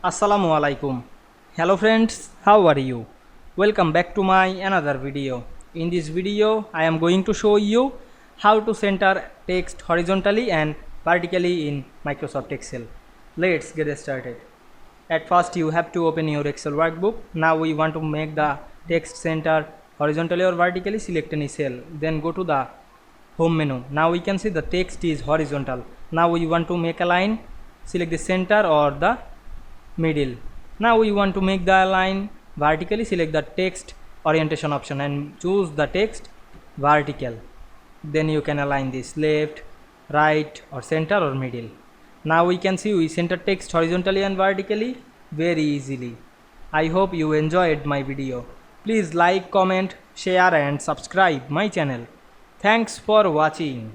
Assalamu Walaikum. Hello friends, how are you? Welcome back to my another video. In this video, I am going to show you how to center text horizontally and vertically in Microsoft Excel. Let's get started. At first, you have to open your Excel workbook. Now we want to make the text center horizontally or vertically. Select any cell. Then go to the home menu. Now we can see the text is horizontal. Now we want to make a line. Select the center or the middle. Now we want to make the line vertically. Select the text orientation option and choose the text vertical. Then you can align this left, right or center or middle. Now we can see we center text horizontally and vertically very easily. I hope you enjoyed my video. Please like, comment, share and subscribe my channel. Thanks for watching.